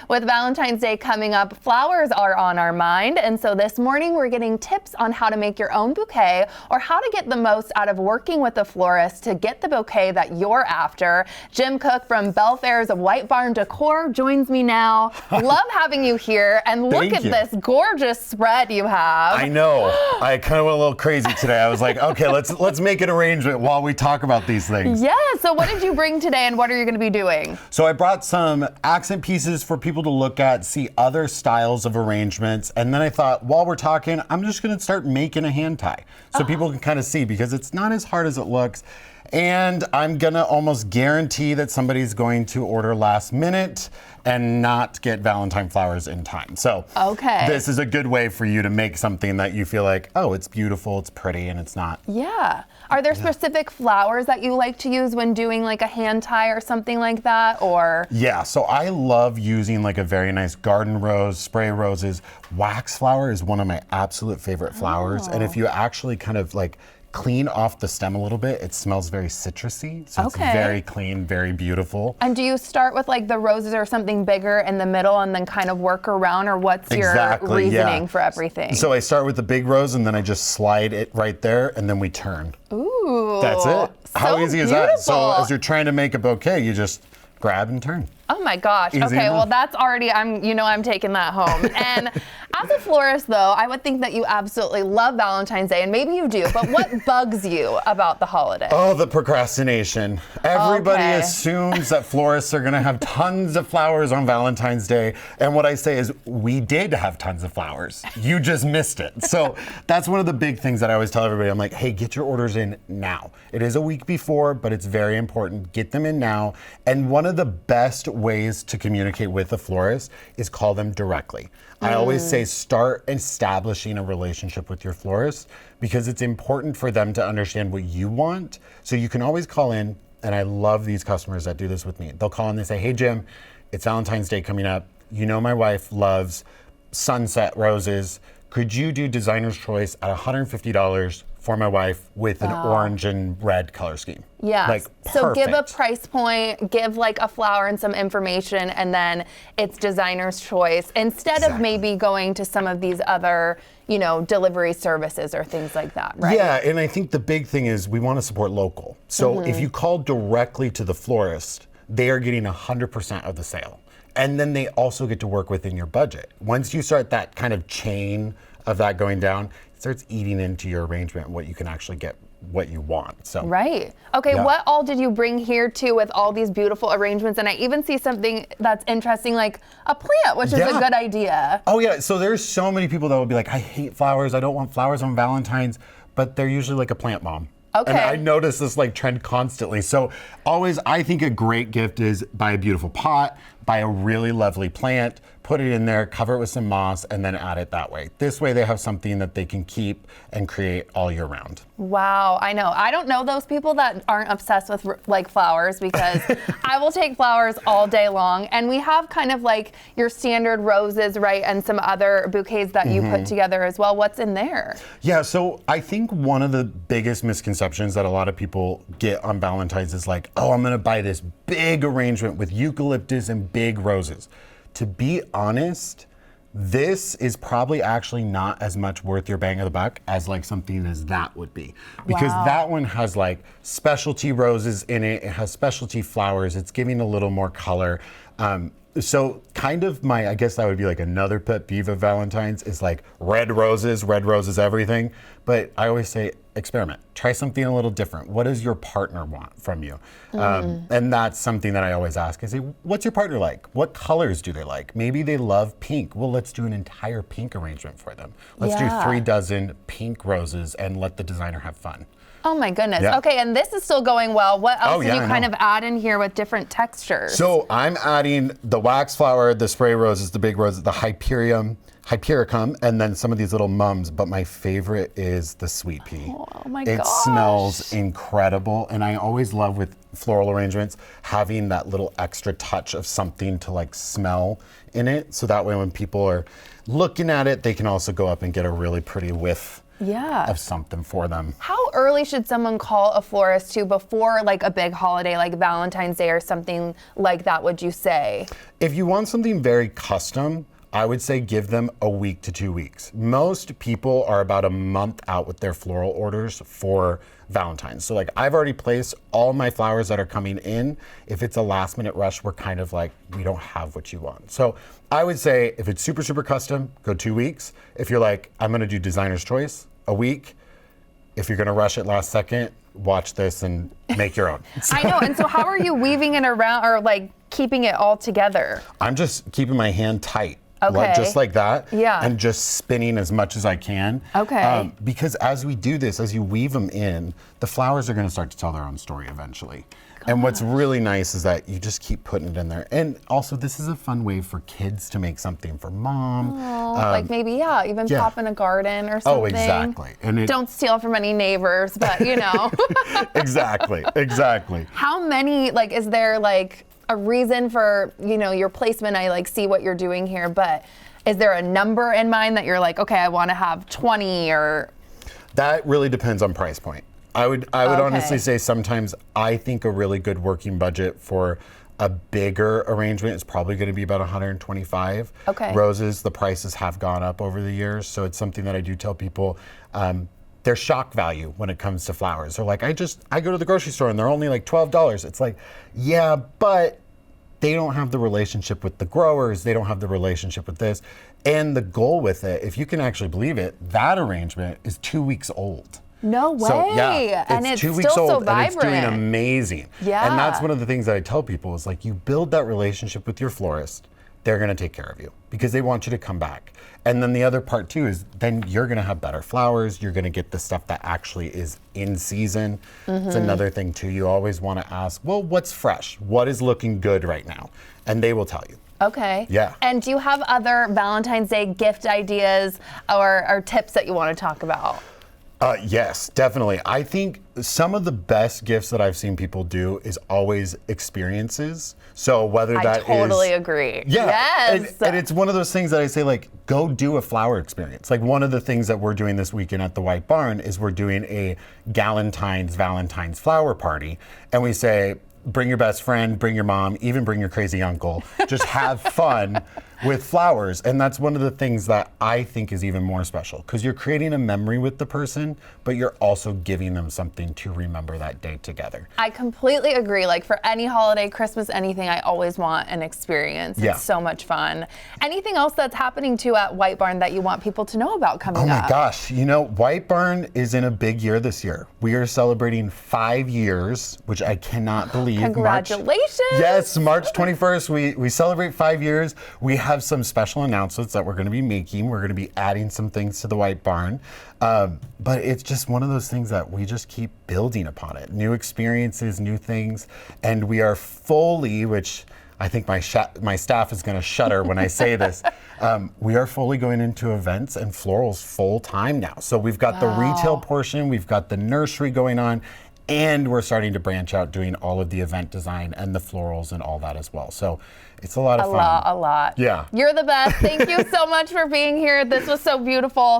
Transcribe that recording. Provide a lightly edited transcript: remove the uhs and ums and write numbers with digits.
With Valentine's Day coming up, flowers are on our mind. And so this morning we're getting tips on how to make your own bouquet or how to get the most out of working with a florist to get the bouquet that you're after. Jim Cook from Belfair's White Barn Décor joins me now. Love having you here. And look at this gorgeous spread you have. I know. I kind of went a little crazy today. I was like, okay, let's make an arrangement while we talk about these things. Yeah, so what did you bring today and what are you going to be doing? So I brought some accent pieces for people to look at, see other styles of arrangements. And then I thought, while we're talking, I'm just going to start making a hand tie so people can kind of see, because it's not as hard as it looks. And I'm gonna almost guarantee that somebody's going to order last minute and not get Valentine flowers in time. So this is a good way for you to make something that you feel like, oh, it's beautiful, it's pretty, and it's not. Yeah. Are there specific flowers that you like to use when doing like a hand tie or something like that, or? Yeah, so I love using like a very nice garden rose, spray roses. Wax flower is one of my absolute favorite flowers. And if you actually kind of like clean off the stem a little bit, it smells very citrusy, so it's very clean, very beautiful. And do you start with like the roses or something bigger in the middle and then kind of work around, or what's your reasoning for everything? So I start with the big rose and then I just slide it right there and then we turn. Ooh. That's it. How easy is that? So as you're trying to make a bouquet, you just grab and turn. Oh my gosh. Easy okay, enough. well that's already, I'm taking that home. And as a florist though, I would think that you absolutely love Valentine's Day, and maybe you do, but what bugs you about the holiday? Oh, the procrastination. Everybody assumes that florists are gonna have tons of flowers on Valentine's Day. And what I say is, we did have tons of flowers. You just missed it. So that's one of the big things that I always tell everybody. I'm like, hey, get your orders in now. It is a week before, but it's very important. Get them in now. And one of the best ways to communicate with a florist is call them directly. I always say start establishing a relationship with your florist, because it's important for them to understand what you want. So you can always call in, and I love these customers that do this with me. They'll call and they say, hey Jim, it's Valentine's Day coming up. You know my wife loves sunset roses. Could you do designer's choice at $150 for my wife with an orange and red color scheme? Yeah. Like, so give a price point, give like a flower and some information, and then it's designer's choice instead of maybe going to some of these other, delivery services or things like that, right? Yeah, and I think the big thing is we want to support local. So if you call directly to the florist, they are getting 100% of the sale. And then they also get to work within your budget. Once you start that kind of chain of that going down, it starts eating into your arrangement what you can actually get, what you want. So right. Okay, what all did you bring here too with all these beautiful arrangements? And I even see something that's interesting, like a plant, which is a good idea. Oh yeah, so there's so many people that will be like, I hate flowers, I don't want flowers on Valentine's, but they're usually like a plant mom. Okay. And I notice this like trend constantly. So always, I think a great gift is buy a beautiful pot, buy a really lovely plant, put it in there, cover it with some moss, and then add it that way. This way they have something that they can keep and create all year round. Wow, I know. I don't know those people that aren't obsessed with like flowers, because I will take flowers all day long. And we have kind of like your standard roses, right? And some other bouquets that you put together as well. What's in there? Yeah, so I think one of the biggest misconceptions that a lot of people get on Valentine's is like, oh, I'm gonna buy this big arrangement with eucalyptus and big roses. To be honest, this is probably actually not as much worth your bang of the buck as like something as that would be. Because that one has like specialty roses in it, it has specialty flowers, it's giving a little more color. So kind of I guess that would be like another pet peeve of Valentine's is like red roses everything. But I always say experiment, try something a little different. What does your partner want from you? And that's something that I always ask. I say, what's your partner like? What colors do they like? Maybe they love pink. Well, let's do an entire pink arrangement for them. Let's do 3 dozen pink roses and let the designer have fun. Oh my goodness. Okay, and this is still going well. What else did you kind of add in here with different textures? So I'm adding the wax flower, the spray roses, the big roses, the hypericum, and then some of these little mums, but my favorite is the sweet pea. Oh my gosh. It smells incredible, and I always love with floral arrangements having that little extra touch of something to like smell in it, so that way when people are looking at it, they can also go up and get a really pretty whiff of something for them. How early should someone call a florist to before like a big holiday like Valentine's Day or something like that, would you say? If you want something very custom, I would say give them a week to 2 weeks. Most people are about a month out with their floral orders for Valentine's. So like I've already placed all my flowers that are coming in. If it's a last minute rush, we're kind of like, we don't have what you want. So I would say if it's super, super custom, go 2 weeks. If you're like, I'm gonna do designer's choice, a week. If you're gonna rush it last second, watch this and make your own. I know, and so how are you weaving it around or like keeping it all together? I'm just keeping my hand tight. Okay. Just like that. Yeah. And just spinning as much as I can. Okay. Because as we do this, as you weave them in, the flowers are going to start to tell their own story eventually. And what's really nice is that you just keep putting it in there. And also, this is a fun way for kids to make something for mom. Like maybe, even pop in a garden or something. Oh, exactly. And don't steal from any neighbors, but you know. Exactly. How many, like, is there like a reason for, you know, your placement? I like see what you're doing here, but is there a number in mind that you're like, okay, I want to have 20 or? That really depends on price point. I would honestly say sometimes I think a really good working budget for a bigger arrangement is probably going to be about 125. Okay. Roses, the prices have gone up over the years, so it's something that I do tell people. There's shock value when it comes to flowers. They're like, I go to the grocery store and they're only like $12. It's like, yeah, but they don't have the relationship with the growers. They don't have the relationship with this. And the goal with it, if you can actually believe it, that arrangement is 2 weeks old. No way. So, yeah, and it's 2 weeks still old so and it's doing vibrant. amazing. Yeah. And that's one of the things that I tell people is like, you build that relationship with your florist, they're gonna take care of you because they want you to come back. And then the other part too is then you're gonna have better flowers, you're gonna get the stuff that actually is in season. It's another thing too, you always wanna ask, well, what's fresh? What is looking good right now? And they will tell you. Okay. Yeah. And do you have other Valentine's Day gift ideas or tips that you wanna talk about? Yes, definitely. I think some of the best gifts that I've seen people do is always experiences. So whether that is... I totally agree. Yeah. Yes. And it's one of those things that I say, like, go do a flower experience. Like one of the things that we're doing this weekend at the White Barn is we're doing a Valentine's flower party. And we say, bring your best friend, bring your mom, even bring your crazy uncle. Just have fun with flowers. And that's one of the things that I think is even more special because you're creating a memory with the person, but you're also giving them something to remember that day together. I completely agree. Like for any holiday, Christmas, anything, I always want an experience. Yeah. It's so much fun. Anything else that's happening too at White Barn that you want people to know about coming up? Oh my gosh, you know, White Barn is in a big year this year. We are celebrating 5 years, which I cannot believe. Congratulations. Yes, March 21st, we celebrate 5 years. We have some special announcements that we're going to be making. We're going to be adding some things to the White Barn. But it's just one of those things that we just keep building upon it. New experiences, new things. And we are fully, which I think my staff is going to shudder when I say this, we are fully going into events and florals full time now. So we've got the retail portion, we've got the nursery going on, and we're starting to branch out doing all of the event design and the florals and all that as well. So it's a lot of fun. A lot. Yeah. You're the best. Thank you so much for being here. This was so beautiful.